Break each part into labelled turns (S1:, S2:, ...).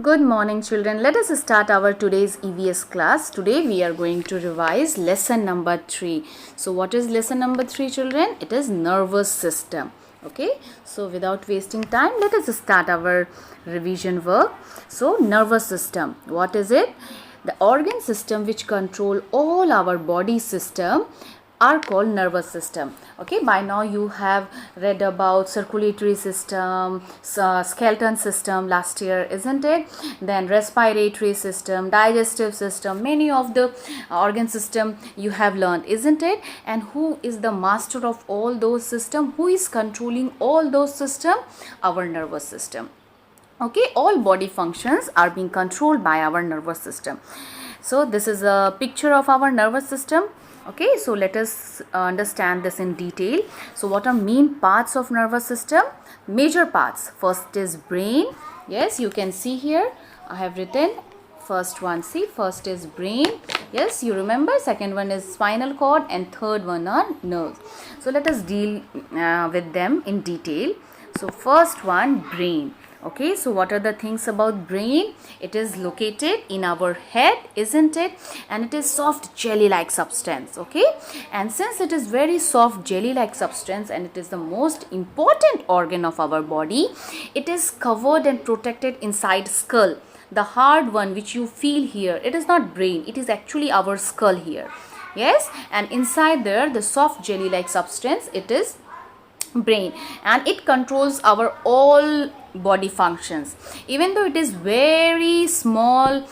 S1: Good morning children. Let us start our today's EVS class. Today we are going to revise lesson number 3. So what is lesson number 3 children? It is nervous system. Okay. So without wasting time, let us start our revision work. So nervous system. What is it? The organ system which control all our body system are called nervous system. Okay, by now you have read about circulatory system, skeleton system last year, isn't it? Then respiratory system, digestive system, many of the organ system you have learned, isn't it? And who is the master of all those system? Who is controlling all those system? Our nervous system. Okay, all body functions are being controlled by our nervous system. So this is a picture of our nervous system. Okay, so let us understand this in detail. So what are main parts of nervous system? Major parts. First is brain. Yes, you can see here I have written first one. See, first is brain. Yes, you remember. Second one is spinal cord and third one are nerves. So let us deal with them in detail. So first one, brain. Okay, so what are the things about brain? It is located in our head, isn't it? And it is soft jelly like substance. Okay, and since it is very soft jelly like substance and it is the most important organ of our body, it is covered and protected inside skull. The hard one which you feel here, it is not brain, it is actually our skull here. Yes, and inside there the soft jelly like substance, it is brain, and it controls our all body functions. Even though it is very small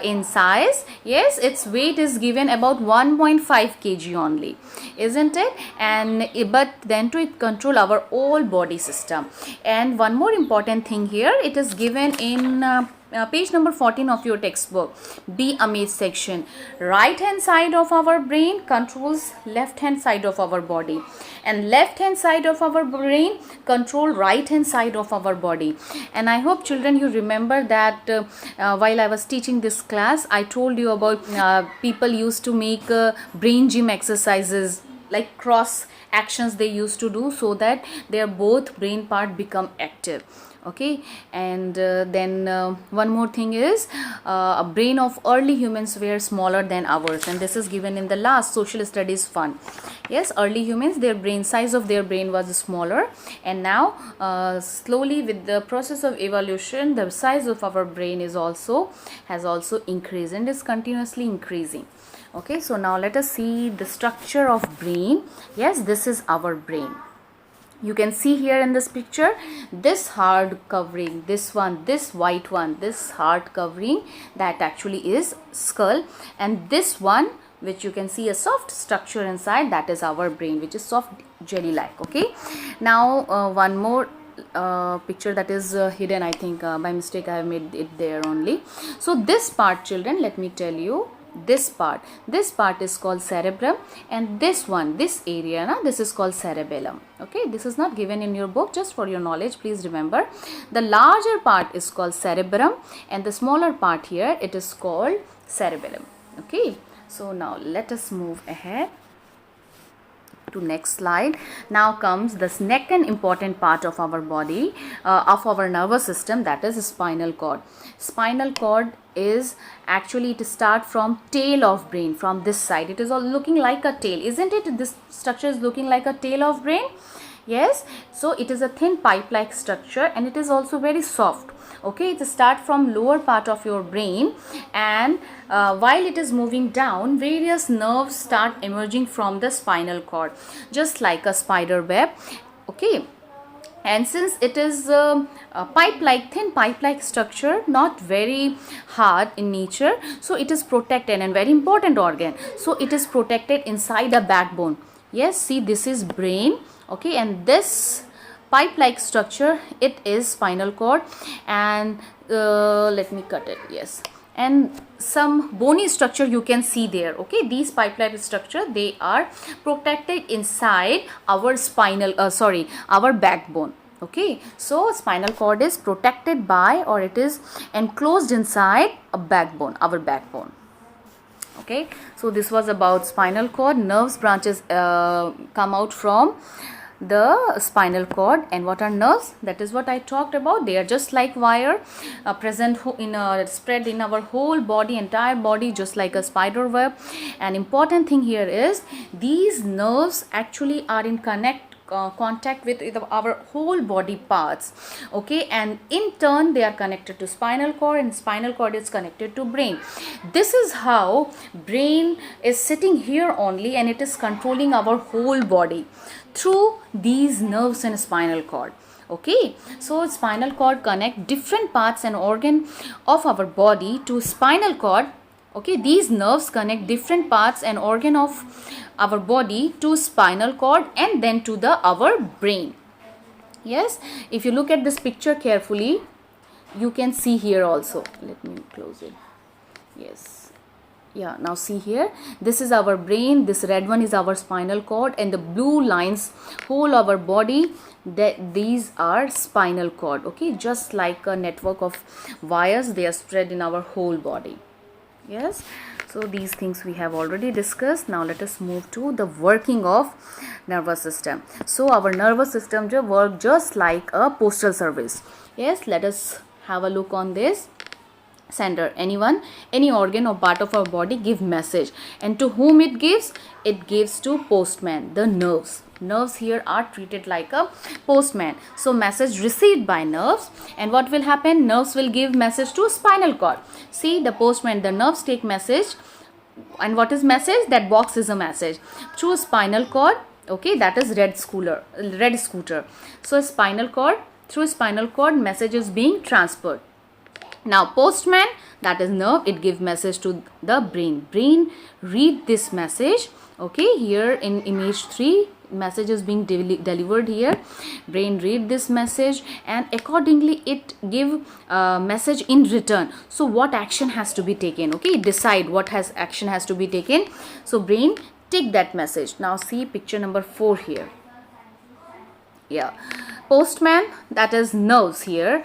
S1: in size, yes, its weight is given about 1.5 kg only, isn't it? And but then to it control our all body system. And one more important thing here, it is given in page number 14 of your textbook, Be Amazed section. Right hand side of our brain controls left hand side of our body, and left hand side of our brain control right hand side of our body. And I hope children you remember that while I was teaching this class, I told you about people used to make brain gym exercises like cross actions they used to do so that their both brain part become active. Okay, and then one more thing is a brain of early humans were smaller than ours, and this is given in the last social studies fun. Yes, early humans, their brain size of their brain was smaller, and now slowly with the process of evolution, the size of our brain has also increased and is continuously increasing. Okay, so now let us see the structure of brain. Yes, this is our brain. You can see here in this picture, this hard covering, this one, this white one, this hard covering, that actually is skull, and this one which you can see a soft structure inside, that is our brain, which is soft jelly like. Okay, now one more picture that is hidden, I think by mistake I have made it there only. So this part children, let me tell you, this part is called cerebrum, and this one, this area this is called cerebellum. Okay, this is not given in your book, just for your knowledge, please remember. The larger part is called cerebrum and the smaller part here, it is called cerebellum. Okay, so now let us move ahead to next slide. Now comes the second important part of our body, of our nervous system, that is spinal cord. Spinal cord is actually to start from tail of brain, from this side. It is all looking like a tail, isn't it? This structure is looking like a tail of brain. Yes, so it is a thin pipe like structure and it is also very soft. Okay, it start from lower part of your brain, and while it is moving down, various nerves start emerging from the spinal cord, just like a spider web. Okay, and since it is a pipe like, thin pipe like structure, not very hard in nature, so it is protected, and very important organ, so it is protected inside a backbone. Yes, see, this is brain. Okay, and this pipe like structure, it is spinal cord, and let me cut it. Yes, and some bony structure you can see there. Okay, these pipe like structure, they are protected inside our our backbone. Okay, so spinal cord is protected by, or it is enclosed inside a backbone, our backbone. Okay, so this was about spinal cord. Nerves branches come out from the spinal cord. And what are nerves? That is what I talked about. They are just like wire, present spread in our whole body, entire body, just like a spider web. An important thing here is these nerves actually are in contact with our whole body parts, okay, and in turn they are connected to spinal cord, and spinal cord is connected to brain. This is how brain is sitting here only, and it is controlling our whole body through these nerves and spinal cord. Okay, so spinal cord connect different parts and organ of our body to spinal cord. Okay, these nerves connect different parts and organ of our body to spinal cord and then to our brain. Yes, if you look at this picture carefully, you can see here also. Let me close it. Yes, yeah, now see here, this is our brain, this red one is our spinal cord, and the blue lines whole our body, that these are spinal cord. Okay, just like a network of wires, they are spread in our whole body. Yes, so these things we have already discussed. Now let us move to the working of nervous system. So our nervous system work just like a postal service. Yes, let us have a look on this. Sender, anyone, any organ or part of our body give message, and to whom it gives to postman, the nerves. Nerves here are treated like a postman. So message received by nerves, and what will happen? Nerves will give message to spinal cord. See, the postman, the nerves take message, and what is message? That box is a message through spinal cord. Okay, that is red scooter. So spinal cord, through spinal cord message is being transferred. Now postman, that is nerve, it gives message to the brain. Brain read this message. Okay, here in image 3, message is being delivered here. Brain read this message, and accordingly it give message in return. So what action has to be taken? Okay, decide what action has to be taken. So brain take that message. Now see picture number 4 here. Yeah, postman, that is nerves here.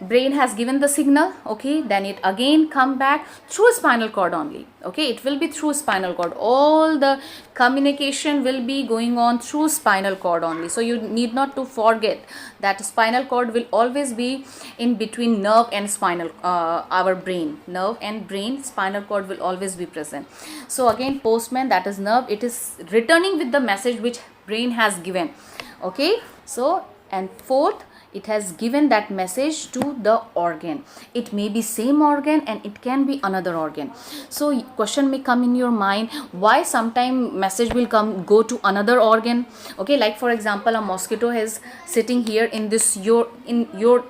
S1: Brain has given the signal, okay, then it again come back through spinal cord only. Okay, it will be through spinal cord. All the communication will be going on through spinal cord only. So you need not to forget that spinal cord will always be in between nerve and spinal, our brain. Nerve and brain, spinal cord will always be present. So again, postman, that is nerve, it is returning with the message which brain has given. Okay, so, and fourth, it has given that message to the organ. It may be same organ and it can be another organ. So question may come in your mind, why sometime message will go to another organ? Okay, like for example, a mosquito is sitting here in this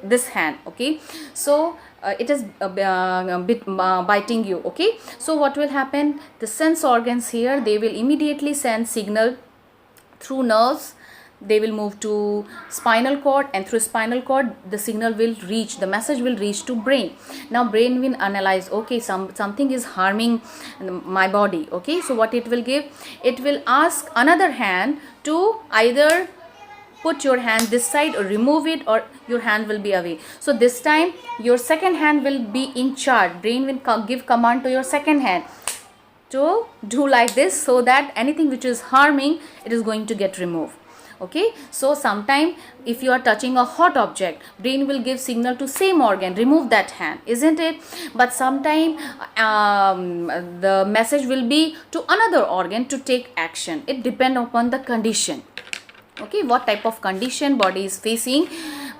S1: this hand. Okay, so it is a bit biting you. Okay, so what will happen? The sense organs here, they will immediately send signal through nerves. They will move to spinal cord, and through spinal cord the signal will reach, the message will reach to brain. Now brain will analyze, okay, something is harming my body. Okay, so what it will give? It will ask another hand to either put your hand this side or remove it, or your hand will be away. So this time your second hand will be in charge. Brain will give command to your second hand to do like this, so that anything which is harming, it is going to get removed. Okay, so sometime if you are touching a hot object, brain will give signal to same organ, remove that hand, isn't it? But sometime the message will be to another organ to take action. It depends upon the condition. Okay, what type of condition body is facing,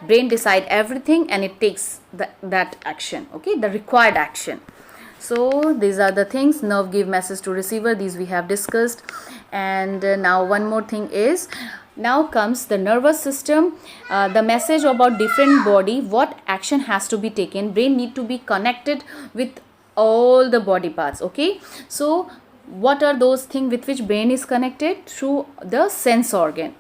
S1: brain decide everything and it takes that action. Okay, the required action. So these are the things. Nerve give message to receiver, these we have discussed. And now one more thing is, now comes the nervous system, the message about different body, what action has to be taken. Brain need to be connected with all the body parts. Okay, so what are those things with which brain is connected? Through the sense organ.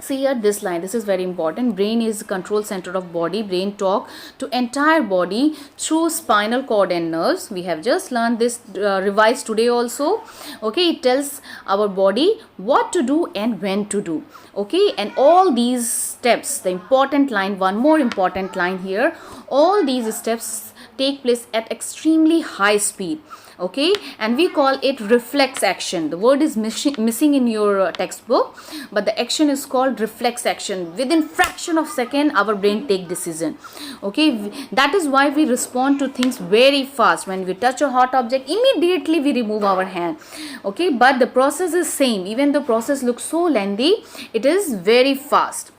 S1: See here this line, this is very important. Brain is the control center of body. Brain talk to entire body through spinal cord and nerves. We have just learned this, revised today also. Okay, it tells our body what to do and when to do. Okay, and all these steps, the important line, one more important line here, all these steps take place at extremely high speed, okay, and we call it reflex action. The word is missing in your textbook, but the action is called reflex action. Within fraction of second our brain take decision, okay. That is why we respond to things very fast. When we touch a hot object, immediately we remove our hand, okay, but the process is same. Even the process looks so lengthy, it is very fast,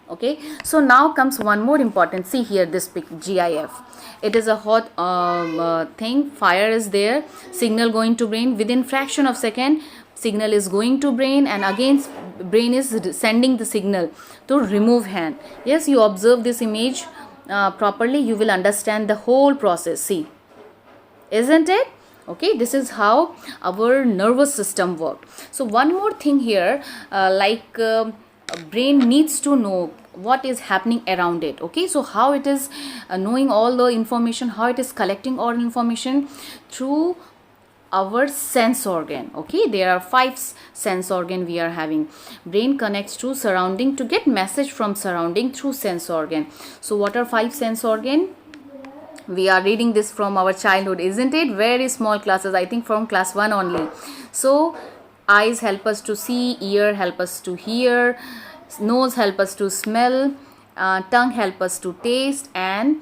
S1: okay. So now comes one more important, see here, this GIF. It is a hot thing, fire is there, signal going to brain. Within fraction of second, signal is going to brain, and again brain is sending the signal to remove hand. Yes, you observe this image properly, you will understand the whole process, see, isn't it? Okay, this is how our nervous system works. So one more thing here, brain needs to know what is happening around it, okay. So how it is knowing all the information, how it is collecting all information? Through our sense organ, okay. There are 5 sense organ we are having. Brain connects to surrounding to get message from surrounding through sense organ. So what are 5 sense organ? We are reading this from our childhood, isn't it? Very small classes, I think from class 1 only. So eyes help us to see, ear help us to hear, nose help us to smell, tongue help us to taste, and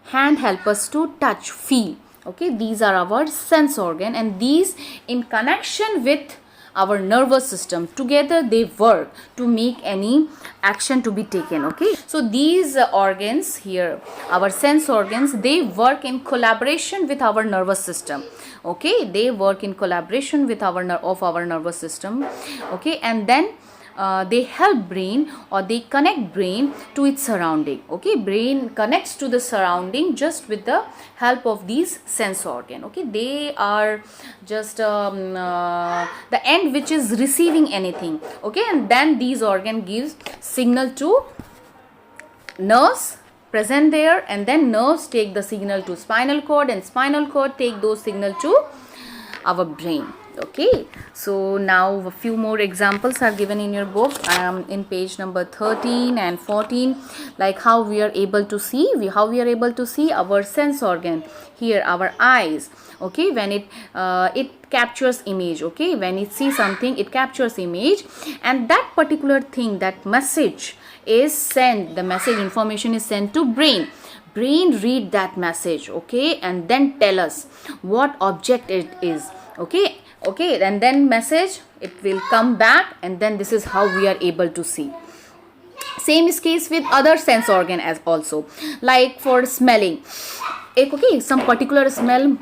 S1: hand help us to touch, feel, okay. These are our sense organ, and these in connection with our nervous system, together they work to make any action to be taken, okay. So these organs here, our sense organs, they work in collaboration with our nervous system, okay. They work in collaboration with our nervous system, okay. And then they help brain, or they connect brain to its surrounding, okay. Brain connects to the surrounding just with the help of these sense organ, okay. They are just the end which is receiving anything, okay. And then these organ gives signal to nerves present there, and then nerves take the signal to spinal cord, and spinal cord take those signal to our brain, okay. So now a few more examples are given in your book, in page number 13 and 14, like how we are able to see, how we are able to see our sense organ. Here our eyes, okay, when it captures image, okay. When it sees something, it captures image, and that particular thing, that message is sent, the message information is sent to brain. Brain read that message, okay, and then tell us what object it is, okay. Okay, and then message, it will come back, and then this is how we are able to see. Same is case with other sense organ as also, like for smelling, okay, some particular smell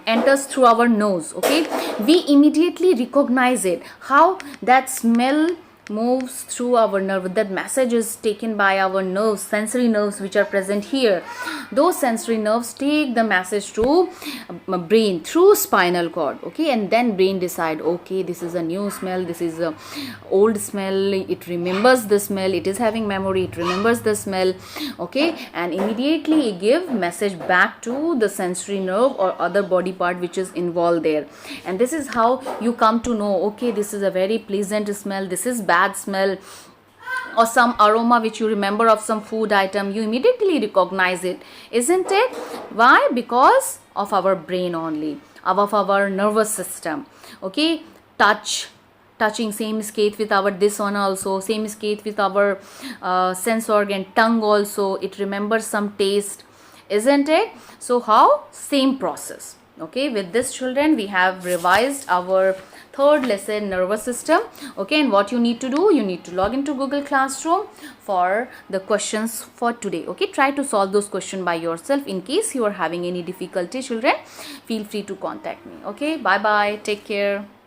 S1: enters through our nose, okay. We immediately recognize it, how that smell moves through our nerve. That message is taken by our nerves, sensory nerves which are present here. Those sensory nerves take the message to brain through spinal cord, okay. And then brain decide, okay, this is a new smell, this is a old smell, it remembers the smell, it is having memory, it remembers the smell, okay. And immediately it give message back to the sensory nerve or other body part which is involved there. And this is how you come to know, okay, this is a very pleasant smell, this is bad smell, or some aroma which you remember of some food item, you immediately recognize it, isn't it? Why? Because of our brain only, of our nervous system, okay. Touching, same is case with our this one also, same is case with our sense organ. Tongue also, it remembers some taste, isn't it? So how? Same process, okay. With this, children, we have revised our third lesson, nervous system, okay. And what you need to do, you need to log into Google Classroom for the questions for today, okay. Try to solve those questions by yourself. In case you are having any difficulty, children, feel free to contact me, okay. Bye bye, take care.